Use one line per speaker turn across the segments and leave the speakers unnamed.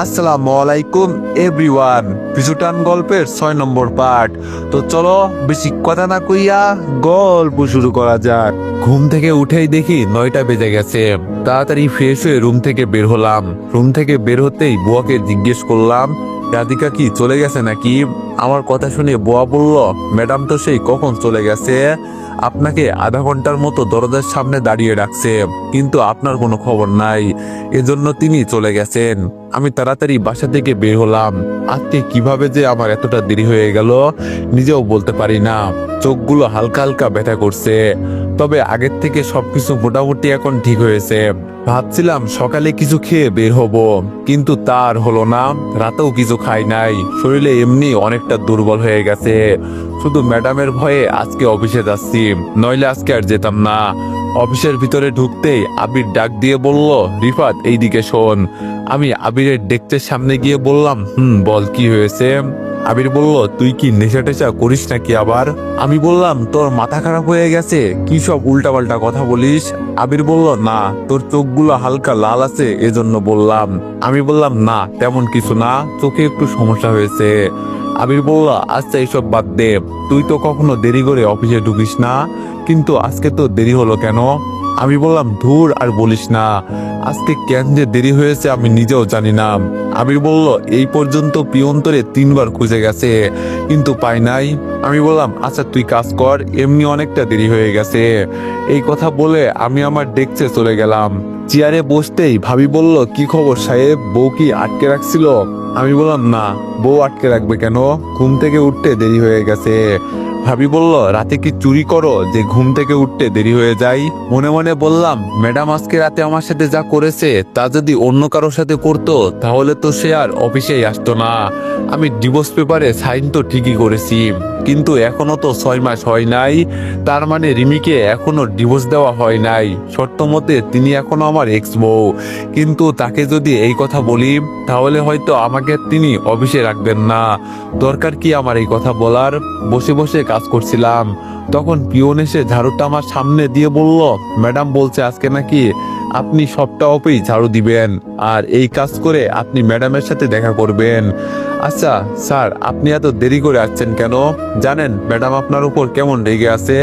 আসসালামু আলাইকুম এভরিওয়ান। পিছুটান গল্পের 6 নম্বর পার্ট। তো চলো বেশি কথা না কইয়া গল্প শুরু করা যাক। ঘুম থেকে উঠেই দেখি 9টা বেজে গেছে। তাড়াতাড়ি ফ্রেশ হয়ে রুম থেকে বের হলাম। রুম থেকে বের হতেই বুয়াকে জিজ্ঞেস করলাম, রাধিকা কি চলে গেছে নাকি? আমার কথা শুনে বুয়া বলল, ম্যাডাম তো সেই কখন চলে গেছে, আপনাকে আধা ঘন্টার মতো দরজার সামনে দাঁড়িয়ে রাখছে, কিন্তু আপনার কোনো খবর নাই, এজন্য তিনি চলে গেছেন। আমি তাড়াতাড়ি বাসা থেকে বের হলাম। আজকে কিভাবে যে আমার এতটা দেরি হয়ে গেল নিজেও বলতে পারি না। চোখগুলো হালকা হালকা ব্যথা করছে, তবে আগের থেকে সবকিছু মোটামুটি এখন ঠিক হয়েছে। ভাবছিলাম সকালে কিছু খেয়ে বের হব, কিন্তু তার হলো না। রাতেও কিছু খাই নাই, শরীরে এমনি অনেকটা দুর্বল হয়ে গেছে। শুধু ম্যাডামের ভয়ে আজকে অফিসে যাচ্ছি, নইলে আজকে আর যেতাম না। অফিসের ভিতরে ঢুকতেই আবির ডাক দিয়ে বলল, রিফাত এইদিকে শোন। আমি আবিরের ডেস্কের সামনে গিয়ে বললাম, বল কি হয়েছে? আবির বলল, তুই কি নেশা টেশা করিস নাকি আবার? আমি বললাম, তোর মাথা খারাপ হয়ে গেছে, কি সব উল্টাপাল্টা কথা বলিস? আবির বলল, না, তোর চোখগুলো হালকা লাল আছে এজন্য বললাম। আমি বললাম, না তেমন কিছু না, চোখে একটু সমস্যা হয়েছে। আবির বলল, আচ্ছা এইসব বাদ দে, তুই তো কখনো দেরি করে অফিসে ঢুকিস না, কিন্তু আজকে তো দেরি হলো কেন? আমি বললাম, ধুর আর বলিস না, আজকে কেন যে দেরি হয়েছে আমি নিজেও জানি না। আবির বলল, এই পর্যন্ত পিয়ন তোরে 3বার খুঁজে গেছে, কিন্তু পাই নাই। আমি বললাম, আচ্ছা তুই কাজ কর, এমনি অনেকটা দেরি হয়ে গেছে। এই কথা বলে আমি আমার ডেস্কে চলে গেলাম। চেয়ারে বসতেই ভাবি বলল, কি খবর সাহেব, বউ কি আটকে রাখছিল? আমি বললাম, না, বউ আটকে রাখবে কেন, ঘুম থেকে উঠতে দেরি হয়ে গেছে। ভাবি বলল, রাতে কি চুরি করো যে ঘুম থেকে উঠতে দেরি হয়ে যায়? মনে মনে বললাম, ম্যাডাম আজকে রাতে আমার সাথে যা করেছে তা যদি অন্য কারোর সাথে করতো তাহলে তো সে আর অফিসেই আসতো না। আমি ডিভোর্স পেপারে সাইন তো ঠিকই করেছি, কিন্তু এখনো তো 6 মাস হয় নাই, তার মানে রিমিকে এখনো ডিভোর্স দেওয়া হয় নাই। শর্ত মতে তিনি এখনো আমার এক্স বউ, কিন্তু তাকে যদি এই কথা বলি তাহলে হয়তো আমাকে তিনি অফিসে রাখবেন না। দরকার কি আমার এই কথা বলার? বসে বসে কাজ করছিলাম, তখন পিয়ন এসে ঝাড়ুটা আমার সামনে দিয়ে বলল, ম্যাডাম বলছে আজকে নাকি আপনি সবটা অফিস ঝাড়ু দিবেন, আর এই কাজ করে আপনি ম্যাডামের সাথে দেখা করবেন। আচ্ছা স্যার, আপনি এত দেরি করে আসছেন কেন? জানেন ম্যাডাম আপনার উপর কেমন রেগে আছে?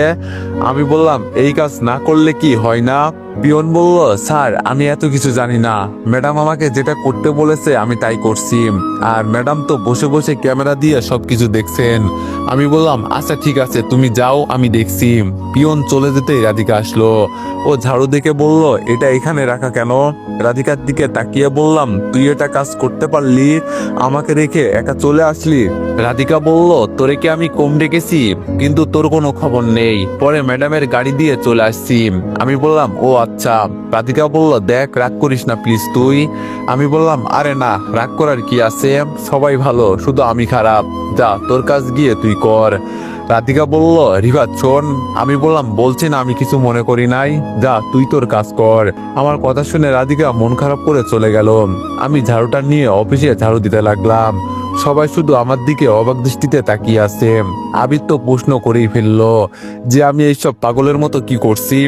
আমি বললাম, এই কাজ না করলে কি হয় না? পিয়ন বলল, স্যার আমি এত কিছু জানি না, ম্যাডাম আমাকে যেটা করতে বলেছে আমি তাই করছি, আর ম্যাডাম তো বসে বসে ক্যামেরা দিয়ে সবকিছু দেখছেন। আমি বললাম, আচ্ছা ঠিক আছে, তুমি যাও, আমি দেখছি। পিয়ন চলে যেতেই রাধিকা আসলো। ও ঝাড়ু দেখে বলল, এটা এখানে রাখা কেন? রাধিকার দিকে তাকিয়ে বললাম, তুই এটা কাজ করতে পারলি, আমাকে রেখে একা চলে আসলি? রাধিকা বলল, তোরে কি আমি কম ডেকেছি? কিন্তু তোর কোনো খবর নেই, পরে ম্যাডামের গাড়ি দিয়ে চলে আসছি। আমি বললাম, ও আচ্ছা। রাধিকা বলল, দেখ রাগ করিস না প্লিজ তুই। আমি বললাম, আরে না, রাগ করার কি আছে, সবাই ভালো, শুধু আমি খারাপ, যা তোর কাজ গিয়ে তুই কর। রাধিকা বলল, রিফাত শোন। আমি বললাম, বলছি না আমি কিছু মনে করি নাই, যা তুই তোর কাজ কর। আমার কথা শুনে রাধিকা মন খারাপ করে চলে গেল। আমি ঝাড়ুটা নিয়ে অফিসে ঝাড়ু দিতে লাগলাম। সবাই শুধু আমার দিকে অবাক দৃষ্টিতে তাকিয়ে আছে। আবির তো প্রশ্ন করেই ফেললো যে আমি এইসব পাগলের মতো কি করছি।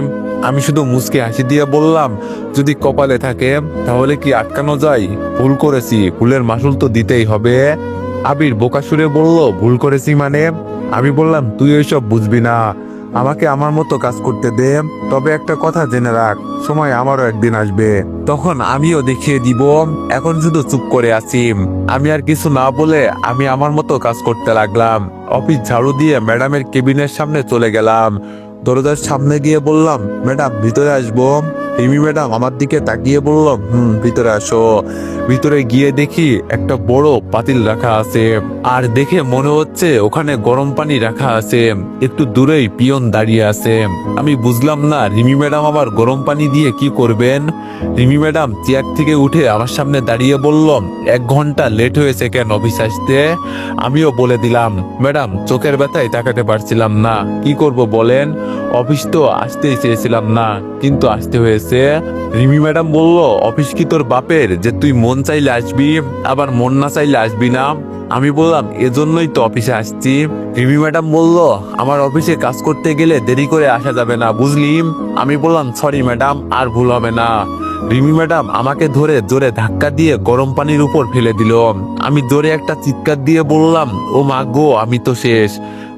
আমি শুধু মুচকে হাসি দিয়ে বললাম, যদি কপালে থাকে তাহলে কি আটকানো যায়? ভুল করেছি, ভুলের মাসুল তো দিতেই হবে। আবির বোকা সুরে বলল, ভুল করেছি মানে? আমি বললাম, তুই ওইসব বুঝবি না, আমাকে আমার মতো কাজ করতে দে। তবে একটা কথা জেনে রাখ, সময় আমারও একদিন আসবে, তখন আমিও দেখিয়ে দিব। এখন শুধু চুপ করে আছি। আমি আর কিছু না বলে আমি আমার মতো কাজ করতে লাগলাম। অফিস ঝাড়ু দিয়ে ম্যাডামের কেবিনের সামনে চলে গেলাম। দরজার সামনে গিয়ে বললাম, ম্যাডাম ভিতরে আসবো? রিমি ম্যাডাম আমার দিকে তাকিয়ে বলল, ভিতরে আসো। ভিতরে গিয়ে দেখি একটা বড় পাতিল রাখা আছে, আর দেখে মনে হচ্ছে ওখানে গরম পানি রাখা আছে। একটু দূরেই পিয়ন দাঁড়িয়ে আছে। আমি বুঝলাম না রিমি ম্যাডাম আবার গরম পানি দিয়ে কি করবেন। রিমি ম্যাডাম চেয়ার থেকে উঠে আমার সামনে দাঁড়িয়ে বলল, 1 ঘন্টা লেট হয়েছে কেন অফিস আসতে? আমিও বলে দিলাম, ম্যাডাম চোখের ব্যথায় তাকাতে পারছিলাম না, কি করব বলেন, অফিস তো আসতেই চেয়েছিলাম না, কিন্তু আসতে হয়েছে। রিমি ম্যাডাম বলল, অফিস কি তোর বাপের যে তুই মন চাইলে আসবি আবার মন না চাইলে আসবি না? আমি বললাম, এজন্যই তো অফিসে আসছি। রিমি ম্যাডাম বলল, আমার অফিসে কাজ করতে গেলে দেরি করে আসা যাবে না, বুঝলি? আমি বললাম, সরি ম্যাডাম, আর ভুল হবে না। রিমি ম্যাডাম আমাকে ধরে জোরে ধাক্কা দিয়ে গরম পানির উপর ফেলে দিল। আমি জোরে একটা চিৎকার দিয়ে বললাম, ও মা গো, আমি তো শেষ।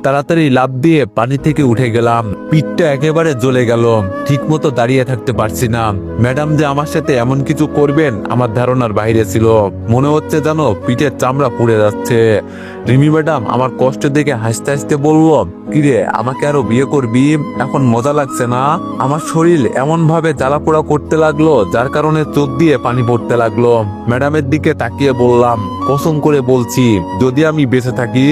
তাড়াতাড়ি লাফ দিয়ে পানি থেকে উঠে গেলাম। পিঠটা একেবারে জ্বলে গেল, ঠিক মতো দাঁড়িয়ে থাকতে পারছি না। ম্যাডাম যে আমার সাথে এমন কিছু করবেন আমার ধারণার বাইরে ছিল। মনে হচ্ছে যেন পিঠের চামড়া পুড়ে যাচ্ছে। রিমি ম্যাডাম আমার কষ্ট দেখে হাসতে হাসতে বলল, কিরে, আমাকে আরো বিয়ে করবি? এখন মজা লাগছে না? আমার শরীর এমন ভাবে জ্বালা পোড়া করতে লাগলো, যার কারণে চোখ দিয়ে পানি পড়তে লাগলো। ম্যাডামের দিকে তাকিয়ে বললাম, কসম করে বলছি, যদি আমি বেঁচে থাকি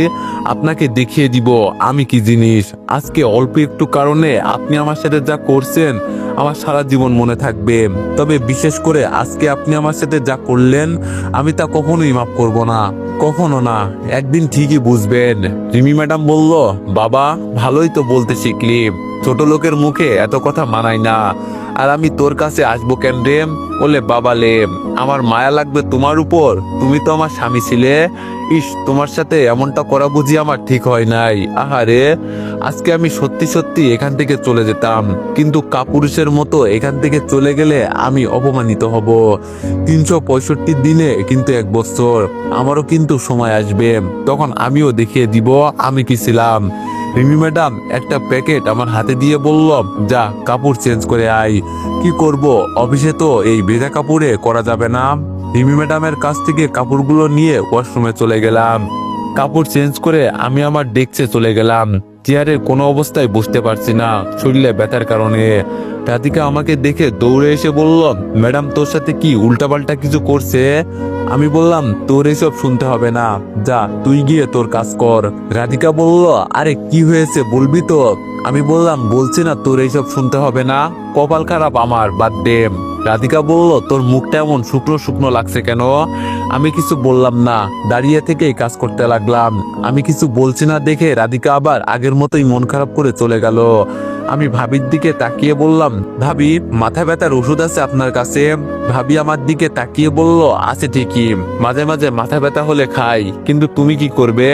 আপনাকে দেখিয়ে দিব আমি কি জিনিস। আজকে অল্প একটু কারণে আপনি আমার সাথে যা করছেন আমার সারা জীবন মনে থাকবে। তবে বিশেষ করে আজকে আপনি আমার সাথে যা করলেন আমি তা কখনোই মাফ করব না, কখনো না। একদিন ঠিকই বুঝবেন। রিমি ম্যাডাম বলল, বাবা ভালোই তো বলতে শিখলি, ছোট লোকের মুখে এত কথা মানায় না। আর আমি তোর কাছে আসবো কেন রে? বলে, বাবা লে, আমার মায়া লাগবে তোমার উপর, তুমি তো আমার স্বামী ছিলে। ইস, তোমার সাথে এমনটা করা বুঝি আমার ঠিক হয় নাই। আহারে, আজকে আমি সত্যি সত্যি এখান থেকে চলে যেতাম, কিন্তু কাপুরুষের মতো এখান থেকে চলে গেলে আমি অপমানিত হব। 365 দিনে কিন্তু 1 বছর, আমারও কিন্তু সময় আসবে, তখন আমিও দেখিয়ে দিব আমি কি ছিলাম। রিমি ম্যাডাম একটা প্যাকেট আমার হাতে দিয়ে বলল, যা কাপড় চেঞ্জ করে আয়। কি করব, অফিসে তো এই ভেজা কাপড়ে করা যাবে না। রিমি ম্যাডামের কাছ থেকে কাপড়গুলো নিয়ে ওয়াশরুমে চলে গেলাম। কাপড় চেঞ্জ করে আমি আমার ডেস্কে চলে গেলাম। চেয়ারে কোনো অবস্থায় বসতে পারছি না, শরীরে ব্যথার কারণে। রাধিকা আমাকে দেখে দৌড়ে এসে বলল, ম্যাডাম তোর সাথে কি উল্টাপাল্টা কিছু করছে? আমি বললাম, তোর এসব শুনতে হবে না, যা তুই গিয়ে তোর কাজ কর। রাধিকা বলল, আরে কি হয়েছে বলবি তো? আমি বললাম, বলছি না তোর এইসব শুনতে হবে না, কপাল খারাপ আমার, বাদ দে। রাধিকা বলল, তোর মুখটা এমন শুকনো শুকনো লাগছে কেন? আমি কিছু বললাম না, দাঁড়িয়ে থেকেই কাজ করতে লাগলাম। আমি কিছু বলছি না দেখে রাধিকা আবার আগের মতোই মন খারাপ করে চলে গেল। আমি ভাবির দিকে তাকিয়ে বললাম, ভাবি মাথা ব্যথার ওষুধ আছে আপনার কাছে? ভাবি আমার দিকে তাকিয়ে বলল, আছে ঠিকই, মাঝে মাঝে মাথা ব্যথা হলে খাই, কিন্তু তুমি কি করবে?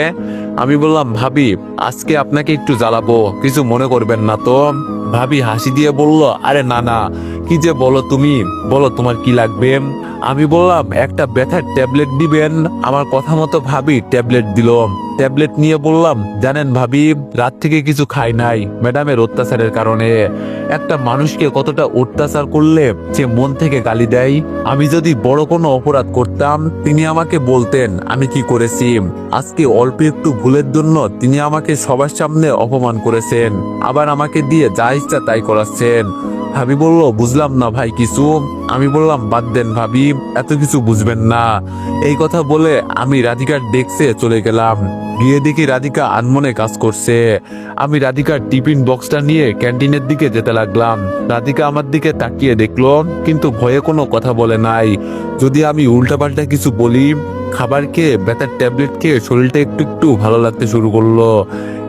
আমি বললাম, ভাবি আজকে আপনাকে একটু জ্বালাবো, কিছু মনে করবেন না তো? ভাবি হাসি দিয়ে বলল, আরে না না, কি যে বলো তুমি, বলো তোমার কি লাগবে? আমি বললাম, একটা ব্যথার ট্যাবলেট দিবেন? আমার কথা মতো ভাবি ট্যাবলেট দিল। ট্যাবলেট নিয়ে বললাম, জানেন ভাবি, রাত থেকে কিছু খাই নাই ম্যাডামের অত্যাচারের কারণে। একটা মানুষকে কতটা অত্যাচার করলে সে মন থেকে গালি দেয়। আমি যদি বড় কোনো অপরাধ করতাম তিনি আমাকে বলতেন আমি কি করেছি। আজকে অল্প একটু ভুলের জন্য তিনি আমাকে সবার সামনে অপমান করেছেন, আবার আমাকে দিয়ে যা ইচ্ছা তাই করাচ্ছেন। ভাবি বলল, বুঝলাম না ভাই কিছু। আমি বললাম, বাদ দেন ভাবি, এত কিছু বুঝবেন না। এই কথা বলে আমি রাধিকার ডেস্কে চলে গেলাম। গিয়ে দেখি রাধিকা আনমনে কাজ করছে। আমি রাধিকার টিফিন বক্সটা নিয়ে ক্যান্টিনের দিকে যেতে লাগলাম। রাধিকা আমার দিকে তাকিয়ে দেখলো, কিন্তু ভয়ে কোনো কথা বলে নাই। যদি আমি উল্টাপাল্টা কিছু বলি। খাবার খেয়ে ব্যথার ট্যাবলেট খেয়ে শরীরটা একটু একটু ভালো লাগতে শুরু করলো।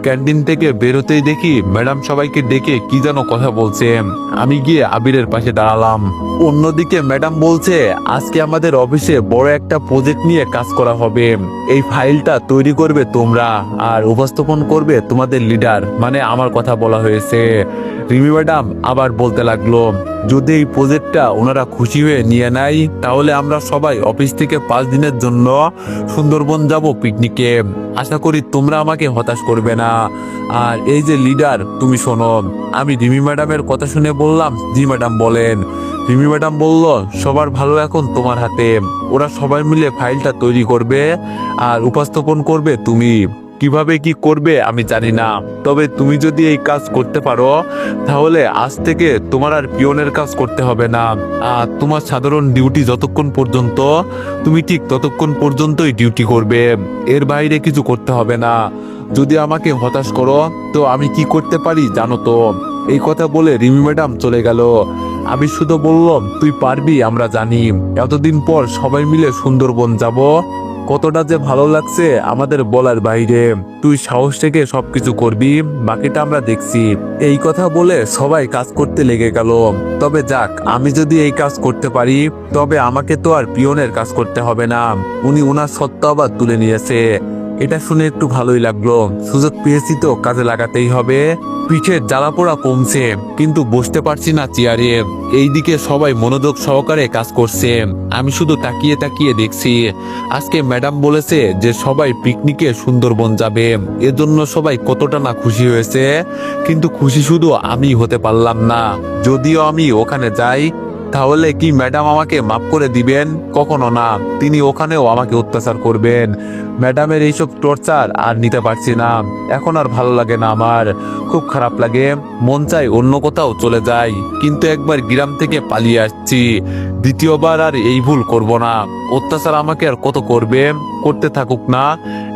ক্যান্টিন থেকে বেরোতেই দেখি ম্যাডাম সবাইকে ডেকে কি যেন কথা বলছে। আমি গিয়ে আবিরের পাশে দাঁড়ালাম। অন্যদিকে ম্যাডাম বলছে, আজকে আমাদের অফিসে বড় একটা প্রজেক্ট নিয়ে কাজ করা হবে। এই ফাইলটা তৈরি করবে তোমরা, আর উপস্থাপন করবে তোমাদের লিডার, মানে আমার কথা বলা হয়েছে। রিমি ম্যাডাম আবার বলতে লাগলো, যদি এই প্রজেক্টটা ওনারা খুশি হয়ে নিয়ে নেয় তাহলে আমরা সবাই অফিস থেকে 5 দিনের জন্য সুন্দরবন যাব পিকনিকে। আশা করি তোমরা আমাকে হতাশ করবে না। আর এই যে লিডার, তুমি শোনো। আমি রিমি ম্যাডামের কথা শুনে বললাম, জি ম্যাডাম বলেন। রিমি ম্যাডাম বলল, সবার ভালো এখন তোমার হাতে। ওরা সবাই মিলে ফাইলটা তৈরি করবে আর উপস্থাপন করবে তুমি। কিভাবে কি করবে আমি জানি না, তবে তুমি যদি এই কাজ করতে পারো তাহলে আজ থেকে তোমার আর পিয়নের কাজ করতে হবে না। আর তোমার সাধারণ ডিউটি যতক্ষণ পর্যন্ত, তুমি ঠিক ততক্ষণ পর্যন্তই ডিউটি করবে, এর বাইরে কিছু করতে হবে না। যদি আমাকে হতাশ করো তো আমি কি করতে পারি জানো তো? এই কথা বলে রিমি ম্যাডাম চলে গেল। আমি শুধু বললাম, তুই পারবি আমরা জানি, এতদিন পর সবাই মিলে সুন্দরবন যাব, কতটা যে ভালো লাগছে আমাদের বলার বাইরে। তুই সাহস থেকে সবকিছু করবি, বাকিটা আমরা দেখছি। এই কথা বলে সবাই কাজ করতে লেগে গেল। তবে যাক, আমি যদি এই কাজ করতে পারি তবে আমাকে তো আর পিয়নের কাজ করতে হবে না। উনি ওনার সত্ত্ব আবার তুলে নিয়েছে। এটা শুনে একটু ভালোই লাগলো। সুযোগ পেয়েছি তো কাজে লাগাতেই হবে। পিঠের জ্বালাপোড়া কমছে, কিন্তু বসতে পারছি না চেয়ারে। এইদিকে সবাই মনোযোগ সহকারে কাজ করছে, আমি শুধু তাকিয়ে তাকিয়ে দেখছি। আজকে ম্যাডাম বলেছে যে সবাই পিকনিকে সুন্দরবন যাবে, এজন্য সবাই কতটা না খুশি হয়েছে। কিন্তু খুশি শুধু আমি হতে পারলাম না। যদিও আমি ওখানে যাই, তাহলে কি ম্যাডাম আমাকে মাফ করে দিবেন? কখনো না, তিনি ওখানেও আমাকে অত্যাচার করবেন। ম্যাডামের এইসব টর্চার আর নিতে পারছি না। এখন আর ভালো লাগে না, আমার খুব খারাপ লাগে। মন চাই অন্য কোথাও চলে যাই, কিন্তু একবার গ্রাম থেকে পালিয়ে আসছি, দ্বিতীয়বার আর এই ভুল করব না। অত্যাচার আমাকে আর কত করবে? করতে থাকুক না,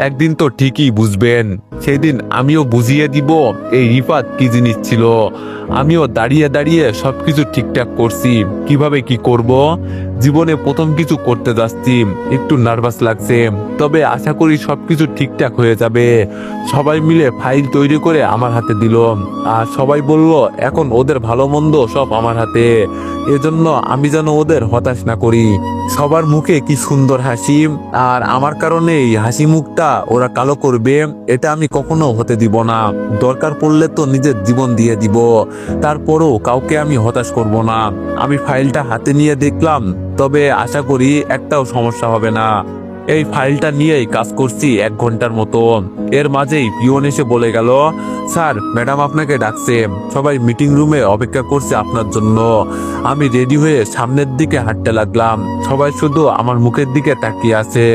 একদিন তো ঠিকই বুঝবেন। সেদিন আমিও বুঝিয়ে দিব এই রিফাত কি জিনিস ছিল। আমিও দাঁড়িয়ে দাঁড়িয়ে সবকিছু ঠিকঠাক করছি, কিভাবে কি করব। জীবনে প্রথম কিছু করতে যাচ্ছি, একটু নার্ভাস লাগছে, তবে আশা করি সবকিছু ঠিকঠাক হয়ে যাবে। সবাই মিলে ফাইল তৈরি করে আমার হাতে দিল, আর সবাই বলল এখন ওদের ভালো মন্দ সব আমার হাতে। এজন্য আমি যেন ওদের হতাশ না করি। সবার মুখে কি সুন্দর হাসি, আর আমার কারণে এই হাসি মুখটা ওরা কালো করবে, এটা আমি কখনো হতে দিব না। দরকার পড়লে তো নিজের জীবন দিয়ে দিব, তারপরও কাউকে আমি হতাশ করব না। আমি ফাইলটা হাতে নিয়ে দেখলাম, তবে আশা করি একটাও সমস্যা হবে না। এই ফাইলটা নিয়েই কাজ করছি 1 ঘন্টার মতো। এর মাঝেই পিয়ন এসে বলে গেল, স্যার ম্যাডাম আপনাকে ডাকছে, সবাই মিটিং রুমে অপেক্ষা করছে আপনার জন্য। আমি রেডি হয়ে সামনের দিকে হাঁটতে লাগলাম, সবাই শুধু আমার মুখের দিকে তাকিয়ে আছে।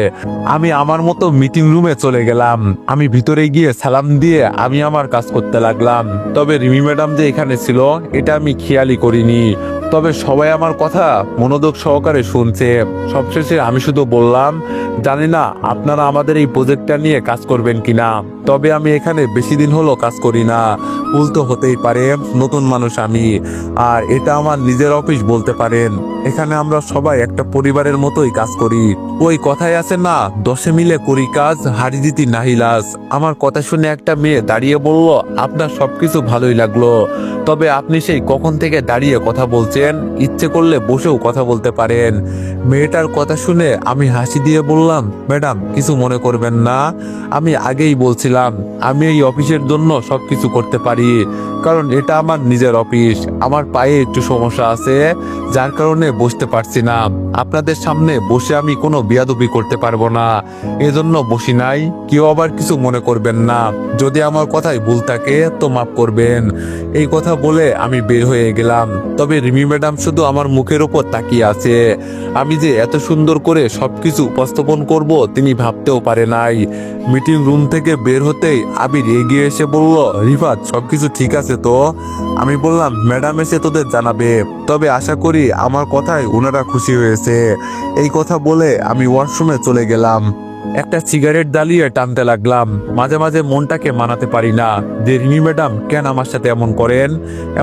আমি আমার মতো মিটিং রুমে চলে গেলাম। আমি ভিতরে গিয়ে সালাম দিয়ে আমি আমার কাজ করতে লাগলাম। তবে রিমি ম্যাডাম যে এখানে ছিল এটা আমি খেয়ালই করিনি। তবে সবাই আমার কথা মনোযোগ সহকারে শুনছে। সবশেষে আমি শুধু বললাম, জানি না আপনারা আমাদের এই প্রজেক্টটা নিয়ে কাজ করবেন কিনা, তবে আমি এখানে বেশি দিন হলো কাজ করি না। ভুল তো হতেই পারে, নতুন মানুষ আমি। আর এটা আমার নিজের অফিস বলতে পারেন। এখানে আমরা সবাই একটা পরিবারের মতোই কাজ করি। ওই কথাই আছে না, 10 মিলে করি কাজ, হারি জিতি নাহি লাজ। আমার কথা শুনে একটা মেয়ে দাঁড়িয়ে বলল, আপনার সবকিছু ভালোই লাগলো, তবে আপনি সেই কখন থেকে দাঁড়িয়ে কথা বলছেন? ইচ্ছে করলে বসেও কথা বলতে পারেন। মেয়েটার কথা শুনে আমি হাসি দিয়ে বললাম, ম্যাডাম কিছু মনে করবেন না, আমি আগেই বলছিলাম আমি এই অফিসের জন্য সবকিছু করতে পারি, কারণ এটা আমার নিজের অফিস। আমার পায়ে একটু সমস্যা আছে, যার কারণে বসতে পারছি না। আপনাদের সামনে বসে আমি কোনো বিয়াদবি করতে পারবো না, এজন্য বসি নাই। কেউ আবার কিছু মনে করবেন না, যদি আমার কথায় ভুল থাকে তো মাফ করবেন। এই কথা বলে আমি বের হয়ে গেলাম। তবে রিমি ম্যাডাম শুধু আমার মুখের উপর তাকিয়ে আছে। আমি যে এত সুন্দর করে সবকিছু উপস্থাপন করব তিনি ভাবতেও পারে নাই। মিটিং রুম থেকে বের হতেই আবির এগিয়ে এসে বলল, রিফাত সবকিছু ঠিক আছে তো? আমি বললাম, ম্যাডাম এসে তোদের জানাবে, তবে আশা করি আমার কথায় ওনারা খুশি হয়েছে। এই কথা বলে আমি ওয়াশরুমে চলে গেলাম। একটা সিগারেট জ্বালিয়ে টানতে লাগলাম। মাঝে মাঝে মনটাকে মানাতে পারি না যে রিমি ম্যাডাম কেন আমার সাথে এমন করেন।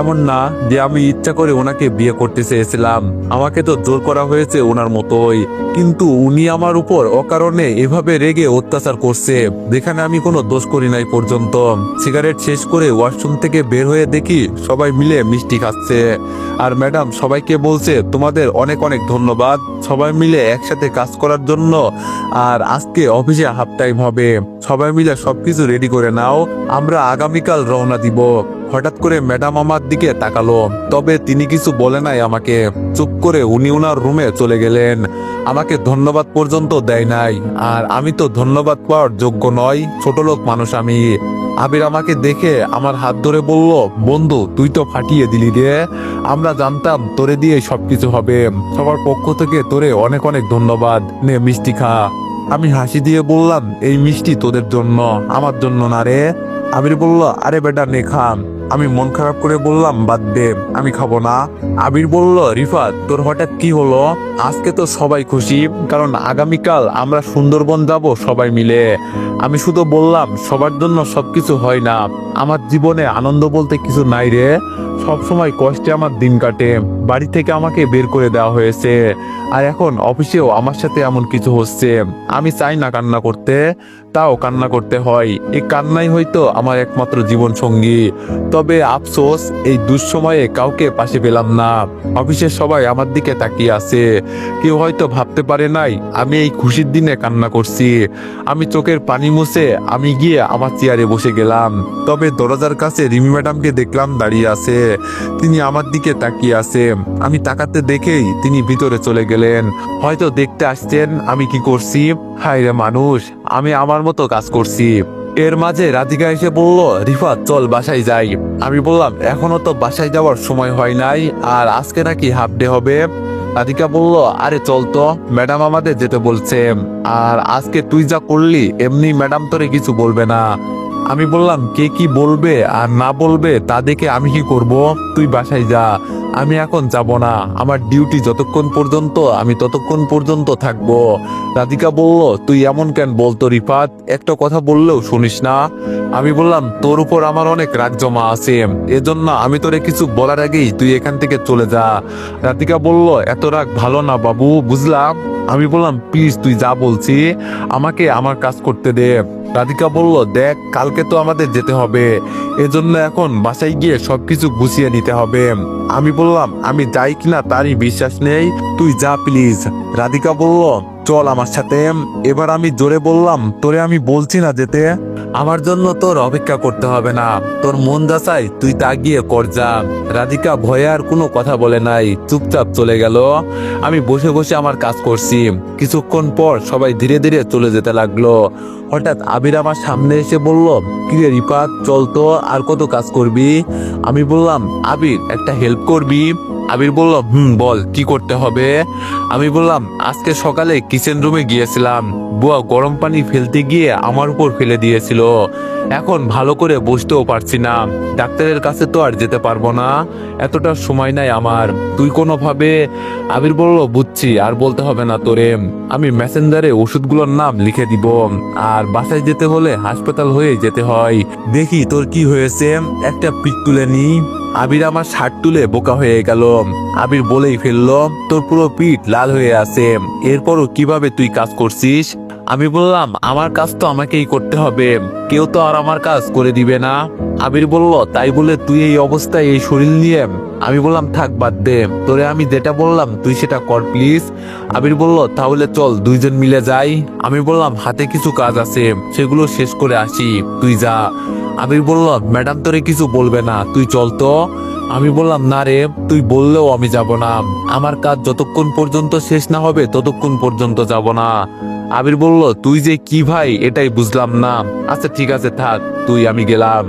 এমন না যে আমি ইচ্ছা করে ওনাকে বিয়ে করতে চেয়েছিলাম, আমাকে তো জোর করা হয়েছে ওনার মতোই। কিন্তু উনি আমার উপর অকারণে এভাবে রেগে অত্যাচার করছে, যেখানে আমি কোনো দোষ করি নাই পর্যন্ত। সিগারেট শেষ করে ওয়াশরুম থেকে বের হয়ে দেখি সবাই মিলে মিষ্টি খাচ্ছে, আর ম্যাডাম সবাইকে বলছে তোমাদের অনেক অনেক ধন্যবাদ সবাই মিলে একসাথে কাজ করার জন্য। আর আজকে অফিসে হাফ টাইম হবে, সবাই মিলে সবকিছু রেডি করে নাও, আমরা আগামীকাল রওনা দিব। হঠাৎ করে ম্যাডাম আমার দিকে তাকালো, তবে তিনি কিছু বলে নাই আমাকে। চুপ করে উনি ওনার রুমে চলে গেলেন, আমাকে ধন্যবাদ পর্যন্ত দেয় নাই। আর আমি তো ধন্যবাদ পাওয়ার যোগ্য নয়, ছোট লোক মানুষ আমি। আবির আমাকে দেখে আমার হাত ধরে বলল, বন্ধু তুই তো ফাটিয়ে দিলি রে, আমরা জানতাম তোরে দিয়ে সবকিছু হবে। সবার পক্ষ থেকে তোরে অনেক অনেক ধন্যবাদ, নে মিষ্টি খা। আমি হাসি দিয়ে বললাম, এই মিষ্টি তোদের জন্য, আমার জন্য না রে। আবির বলল, আরে বেটা নে খা। আমি মন খারাপ করে বললাম, বাদ দে, আমি খাবো না। আবির বলল, রিফাত তোর হঠাৎ কি হলো? আজকে তো সবাই খুশি, কারণ আগামীকাল আমরা সুন্দরবন যাব সবাই মিলে। আমি শুধু বললাম, সবার জন্য সবকিছু হয় না, আমার জীবনে আনন্দ বলতে কিছু নাই রে। সবসময় কষ্টে আমার দিন কাটে, বাড়ি থেকে আমাকে বের করে দেওয়া হয়েছে, আর এখন অফিসেও আমার সাথে এমন কিছু হচ্ছে। আমি চাই না কান্না করতে, তাও কান্না করতে হয়। এই কান্নাই হয়তো আমার একমাত্র জীবন সঙ্গী। তবে তবে আফসোস এই দুঃসময়ে কাউকে পাশে পেলাম না। অফিসের সবাই আমার দিকে তাকিয়ে আছে। কেউ হয়তো ভাবতে পারে নাই আমি এই খুশির দিনে কান্না করছি। আমি চোখের পানি মুছে আমি গিয়ে আমার চেয়ারে বসে গেলাম। তবে দরজার কাছে রিমি ম্যাডামকে দেখলাম দাঁড়িয়ে আছে। তিনি আমার দিকে তাকিয়ে আছে। আমি তাকাতে দেখেই তিনি ভিতরে চলে গেলেন। হয়তো দেখতে আসছেন আমি কি করছি। হায় রে মানুষ, আমি আমার মতো কাজ করছি। এর মাঝে রাধিকা এসে বলল, রিফাত চল বাসায় যাই। আমি বললাম এখনো তো বাসায় যাওয়ার সময় হয় নাই, আর আজকে নাকি হাফ ডে হবে। রাধিকা বলল, আরে চল তো, ম্যাডাম আমাদের যেতে বলছে। আর আজকে তুই যা করলি এমনি ম্যাডাম তোরে কিছু বলবে না। আমি বললাম কে কি বলবে আর না বলবে তা দেখে আমি কি করব, তুই বাসায় যা, আমি এখন যাব না। আমার ডিউটি যতক্ষণ পর্যন্ত আমি ততক্ষণ পর্যন্ত থাকবো। রাধিকা বলল, তুই এমন কেন বলতো রিফাত, একটা কথা বললেও শুনিস না। আমি বললাম তোর উপর আমার অনেক রাগ জমা আছে, এজন্য আমি তোরে কিছু বলার আগেই তুই এখান থেকে চলে যা। রাধিকা বলল, এত রাগ ভালো না বাবু, বুঝলাম। আমি বললাম প্লিজ তুই যা বলছি আমাকে আমার কাজ করতে দে। রাধিকা বলল, দেখ কালকে তো আমাদের যেতে হবে, এজন্য এখন বাসায় গিয়ে সবকিছু গুছিয়ে নিতে হবে। আমি বললাম আমি যাই কিনা তারই বিশ্বাস নেই, তুই যা প্লিজ। রাধিকা বলল, চল আমার সাথে। এবার আমি জোরে বললাম, তোরে আমি বলছি না যেতে, আমার জন্য তোর অপেক্ষা করতে হবে না, তোর মন যা চাই তুই তা গিয়ে কর যা। রাধিকা ভয়ে আর কোনো কথা বলে নাই, চুপচাপ চলে গেল। আমি বসে বসে আমার কাজ করছি। কিছুক্ষণ পর সবাই ধীরে ধীরে চলে যেতে লাগলো। হঠাৎ আবির আমার সামনে এসে বলল, কিরে রিফাত চল তো, আর কত কাজ করবি। আমি বললাম, আবির একটা হেল্প করবি। আবির বলল, বল কি করতে হবে। আমি বললাম, আজকে সকালে কিচেন রুমে গিয়েছিলাম, বুয়া গরম পানি ফেলতে গিয়ে আমার উপর ফেলে দিয়েছিল। এখন ভালো করে বসতেও পারছি না, ডাক্তারের কাছে তো আর যেতে পারবো না, এতটা সময় নাই আমার, তুই কোনোভাবে। আবির বলল, বুঝছি, আর বলতে হবে না তোরে, আমি মেসেঞ্জারে ওষুধগুলোর নাম লিখে দিব, আর বাসায় যেতে হলে হাসপাতাল হয়ে যেতে হয়। দেখি তোর কি হয়েছে, একটা পিক তুলে নি। আবির আমার শার্ট তুলে বোকা হয়ে গেল। আবির বলেই ফেললো, তোর পুরো পিঠ লাল হয়ে আছে, এরপরও কিভাবে তুই কাজ করছিস। আমি বললাম, আমার কাজ তো আমাকেই করতে হবে, কেউ তো আর আমার কাজ করে দিবে না। আবির বলল, তাই বলে তুই এই অবস্থায় এই শরীর নিয়ে। আমি বললাম, থাক বাদ দে, তোরে আমি যেটা বললাম তুই সেটা কর প্লিজ। আবির বলল, তাহলে চল দুইজন মিলে যাই। আমি বললাম, হাতে কিছু কাজ আছে, সেগুলো শেষ করে আসি, তুই যা। আবির বলল, ম্যাডাম তোরে কিছু বলবে না, তুই চল তো। আমি বললাম, না রে, তুই বললেও আমি যাব না, আমার কাজ যতক্ষণ পর্যন্ত শেষ না হবে ততক্ষণ পর্যন্ত যাব না। আবির বলল, তুই যে কি ভাই এটাই বুঝলাম না, আচ্ছা ঠিক আছে থাক তুই, আমি গেলাম।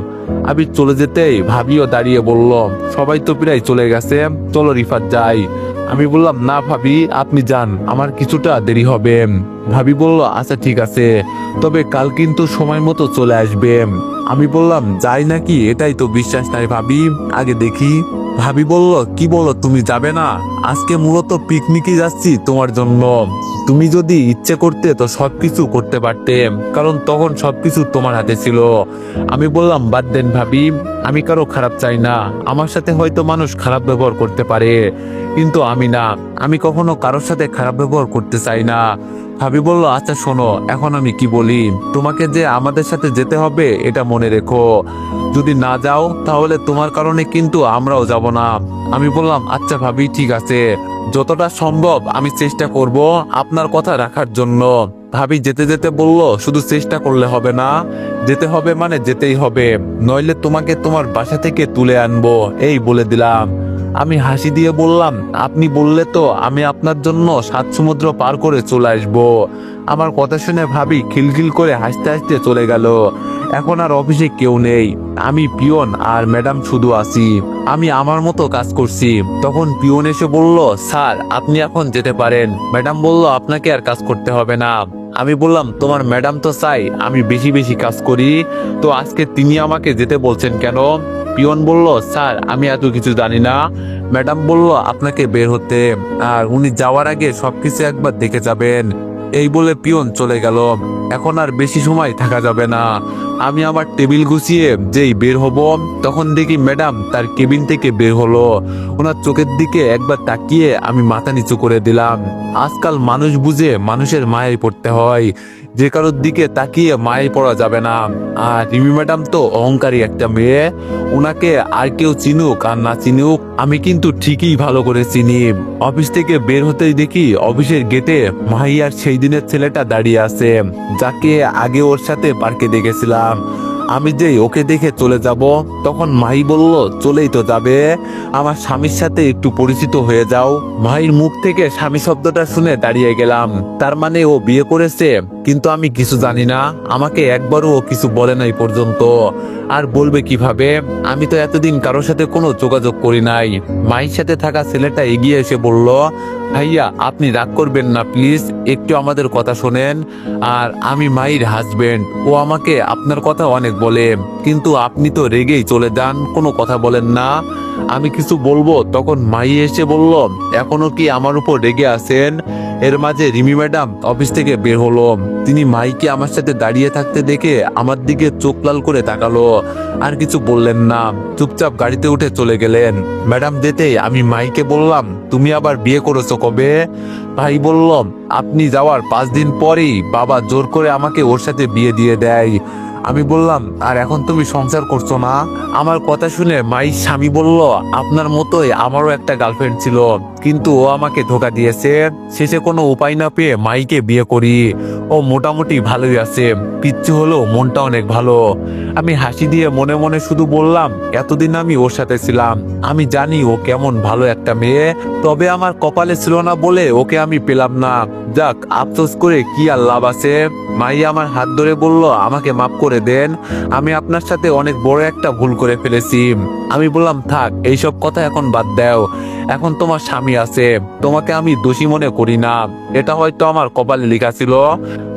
আবির চলে যেতেই ভাবিও দাঁড়িয়ে বলল, সবাই তো প্রায় চলে গেছে, চলো রিফাত যাই। আমি বললাম, না ভাবি আপনি যান, আমার কিছুটা দেরি হবে। ভাবি বলল, আচ্ছা ঠিক আছে, তবে কাল কিন্তু সময় মতো চলে আসবে। আমি বললাম, যাই নাকি এটাই তো বিশ্বাস নাই ভাবি, আগে দেখি। ভাবি বলল, কি বলো তুমি যাবে না, আজকে মূলত পিকনিকে যাচ্ছি তোমার জন্য, তুমি যদি ইচ্ছে করতে তো সবকিছু করতে পারতে, কারণ তখন সবকিছু তোমার হাতে ছিল। আমি বললাম, বাদ দেন ভাবি, আমি কারো খারাপ চাই না, আমার সাথে হয়তো মানুষ খারাপ ব্যবহার করতে পারে, কিন্তু আমি না, আমি কখনো কারোর সাথে খারাপ ব্যবহার করতে চাই না। ভাবি বলল, আচ্ছা শোনো, এখন আমি কি বলি, তোমাকে যে আমাদের সাথে যেতে হবে এটা মনে রেখো, যদি না যাও তাহলে তোমার কারণে কিন্তু আমরাও যাব না। আমি বললাম, আচ্ছা ভাবি ঠিক আছে, যতটা সম্ভব আমি চেষ্টা করব আপনার কথা রাখার জন্য। ভাবি যেতে যেতে বলল, শুধু চেষ্টা করলে হবে না, যেতে হবে মানে যেতেই হবে, নইলে তোমাকে তোমার বাসা থেকে তুলে আনবো, এই বলে দিলাম। আমি হাসি দিয়ে বললাম, আপনি বললে তো আমি আপনার জন্য 7 সমুদ্র পার করে চলে আসবো। আমার কথা শুনে ভাবি খিলখিল করে হাসতে হাসতে চলে গেল। এখন আর অফিসে কেউ নেই, আমি পিয়ন আর ম্যাডাম শুধু আছি। আমি আমার মতো কাজ করছি। তখন পিয়ন এসে বলল, স্যার আপনি এখন যেতে পারেন। ম্যাডাম বলল, আপনাকে আর কাজ করতে হবে না। আমি বললাম, তোমার ম্যাডাম তো চাই আমি বেশি বেশি কাজ করি, তো আজকে তিনি আমাকে যেতে বলছেন কেন। পিয়ন বলল, স্যার আমি এত কিছু জানি না। ম্যাডাম বলল, আপনাকে বের হতে, আর উনি যাওয়ার আগে সবকিছু একবার দেখে যাবেন। এই বলে পিয়ন চলে গেল। এখন আর বেশি সময় থাকা যাবে না, আমি আমার টেবিল গুছিয়ে যেই বের হব তখন দেখি ম্যাডাম তার কেবিন থেকে বের হলো। ওনার চোখের দিকে একবার তাকিয়ে আমি মাথা নিচু করে দিলাম। আজকাল মানুষ বুঝে মানুষের মায়ায় পড়তে হয়, যে কারোর দিকে তাকিয়ে মায়ায় পড়া যাবে না। আর রিমি ম্যাডাম তো অহংকারী একটা মেয়ে, ওনাকে আর কেউ চিনুক আর না চিনুক আমি কিন্তু ঠিকই ভালো করে চিনি। অফিস থেকে বের হতেই দেখি অফিসের গেটে মাহি আর সেই দিনের ছেলেটা দাঁড়িয়ে আছে, যাকে আগে ওর সাথে পার্কে দেখেছিলাম। আমি যেই ওকে দেখে চলে যাব তখন মাহি বলল, চলেই তো যাবে, আমার স্বামীর সাথে একটু পরিচিত হয়ে যাও। মাহির মুখ থেকে স্বামী শব্দটা শুনে দাঁড়িয়ে গেলাম। তার মানে ও বিয়ে করেছে, কিন্তু আমি কিছু জানি না, আমাকে একবারও ও কিছু বলে নাই পর্যন্ত। আর বলবে কিভাবে, আমি তো এতদিন কারোর সাথে কোনো যোগাযোগ করি নাই। মাহির সাথে থাকা ছেলেটা এগিয়ে এসে বলল, ভাইয়া আপনি রাগ করবেন না প্লিজ, একটু আমাদের কথা শোনেন। আর আমি মাহির হাজবেন্ড, ও আমাকে আপনার কথা অনেক বলে, কিন্তু আপনি তো রেগেই চলে যান, কোনো কথা বলেন না। আমি কিছু বলবো তখন মাহি এসে বলল, এখনো কি আমার উপর রেগে আছেন? এর মাঝে রিমি ম্যাডাম অফিস থেকে বের হলো। তিনি মাইকে আমার সাথে দাঁড়িয়ে থাকতে দেখে আমার দিকে চোখ লাল করে তাকালো, আর কিছু বললেন না, চুপচাপ গাড়িতে উঠে চলে গেলেন। ম্যাডাম যেতেই আমি মাইকে বললাম, তুমি আবার বিয়ে করেছো কবে? ভাই বলল, আপনি যাওয়ার 5 দিন পরেই বাবা জোর করে আমাকে ওর সাথে বিয়ে দিয়ে দেয়। আমি বললাম, আর এখন তুমি সংসার করছো না? আমার কথা শুনে মাই স্বামী বলল, আপনার মতোই আমারও একটা গার্লফ্রেন্ড ছিল, কিন্তু ও আমাকে ধোকা দিয়েছে। শেষে কোনো উপায় না পেয়ে মাইকে বিয়ে করি। ও মোটামুটি ভালোই আছে, পিচ্ছি হলেও মনটা অনেক ভালো। আমি হাসি দিয়ে মনে মনে শুধু বললাম, এতদিন আমি ওর সাথে ছিলাম, আমি জানি ও কেমন ভালো একটা মেয়ে, তবে আমার কপালে ছিল না বলে ওকে আমি পেলাম না। যাক, আফসোস করে কি আর লাভ আছে। মাই আমার হাত ধরে বলল, আমাকে মাফ করে দেন, আমি আপনার সাথে অনেক বড় একটা ভুল করে ফেলেছি। আমি বললাম, থাক এইসব কথা এখন বাদ দাও, এখন তোমার স্বামী আছে, তোমাকে আমি দোষী মনে করি না, এটা হয়তো আমার কপালে লেখা ছিল।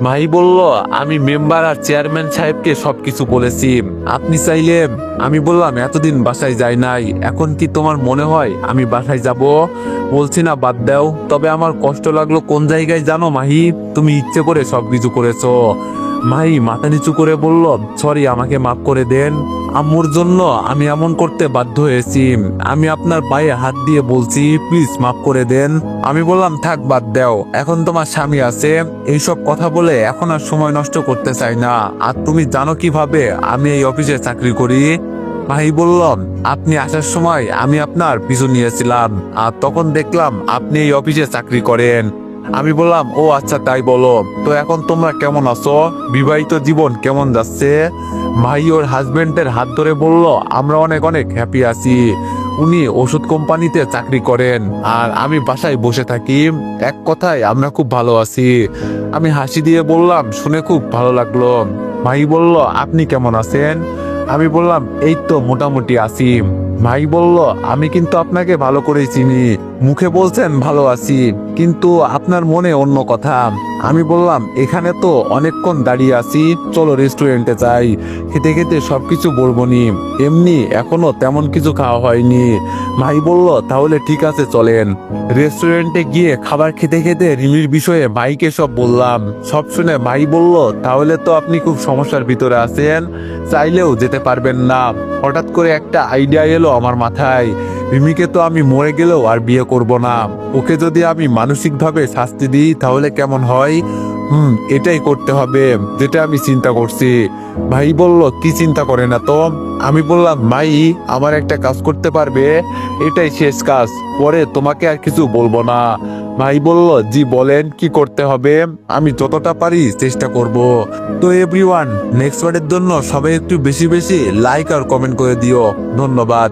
ভাই বলল, আমি মেম্বার আর চেয়ারম্যান সাহেবকে সবকিছু বলেছি, আপনি চাইলে। আমি বললাম, এতদিন বাসায় যাই নাই, এখন কি তোমার মনে হয় আমি বাসায় যাব? বলছি না বাদ দাও, তবে আমার কষ্ট লাগলো কোন জায়গায় জানো মাহি, তুমি ইচ্ছে করে সবকিছু করেছো। মাহি মাথা নিচু করে বলল, সরি, আমাকে মাফ করে দেন, আম্মুর জন্য আমি এমন করতে বাধ্য হয়েছি, আমি আপনার পায়ে হাত দিয়ে বলছি প্লিজ মাফ করে দেন। আমি বললাম, থাক বাদ দাও, এখন তোমার স্বামী আছে, এইসব কথা বলে এখন আর সময় নষ্ট করতে চাই না। আর তুমি জানো কিভাবে আমি এই অফিসে চাকরি করি? ভাই বলল, আপনি আসার সময় আমি আপনার পিছু নিয়েছিলাম, আর তখন দেখলাম আপনি এই অফিসে চাকরি করেন। আমি বললাম, ও আচ্ছা তাই বলো, তো এখন তোমরা কেমন আছো, বিবাহিত জীবন কেমন যাচ্ছে? ভাই ওর হাজবেন্ডের হাত ধরে বলল, আমরা অনেক অনেক হ্যাপি আছি, উনি ওষুধ কোম্পানিতে চাকরি করেন আর আমি বাসায় বসে থাকি, এক কথায় আমরা খুব ভালো আছি। আমি হাসি দিয়ে বললাম, শুনে খুব ভালো লাগলো। ভাই বলল, আপনি কেমন আছেন? আমি বললাম, এই তো মোটামুটি আছি। ভাই বলল, আমি কিন্তু আপনাকে ভালো করেই চিনি, মুখে বলছেন ভালো আছি, কিন্তু আপনার মনে অন্য কথা। আমি বললাম, এখানে তো অনেকক্ষণ দাঁড়িয়ে আছি, চলো রেস্টুরেন্টে যাই, খেতে খেতে সবকিছু বলবো নি, এমনি এখনো তেমন কিছু খাওয়া হয়নি। ভাই বলল, তাহলে ঠিক আছে চলেন। রেস্টুরেন্টে গিয়ে খাবার খেতে খেতে রিমির বিষয়ে ভাইকে সব বললাম। সব শুনে ভাই বলল, তাহলে তো আপনি খুব সমস্যার ভিতরে আছেন, চাইলেও যেতে পারবেন না। হঠাৎ করে একটা আইডিয়া এলো আমার মাথায়, রিমিকে তো আমি মরে গেলেও আর বিয়ে করব না, ওকে যদি আমি মানসিকভাবে শাস্তি দিই তাহলে কেমন হয়? এটাই করতে হবে, যেটা আমি চিন্তা করছি। ভাই বলল, কি চিন্তা করে না তো? আমি বললাম, ভাই আমার একটা কাজ করতে পারবে, এটাই শেষ কাজ, পরে তোমাকে আর কিছু বলবো না। ভাই বলল, জি বলেন, কি করতে হবে? আমি যতটা পারি চেষ্টা করব। তো এভরিওয়ান, নেক্সট ওয়ার্ডের জন্য সবাই একটু বেশি বেশি লাইক আর কমেন্ট করে দিও। ধন্যবাদ।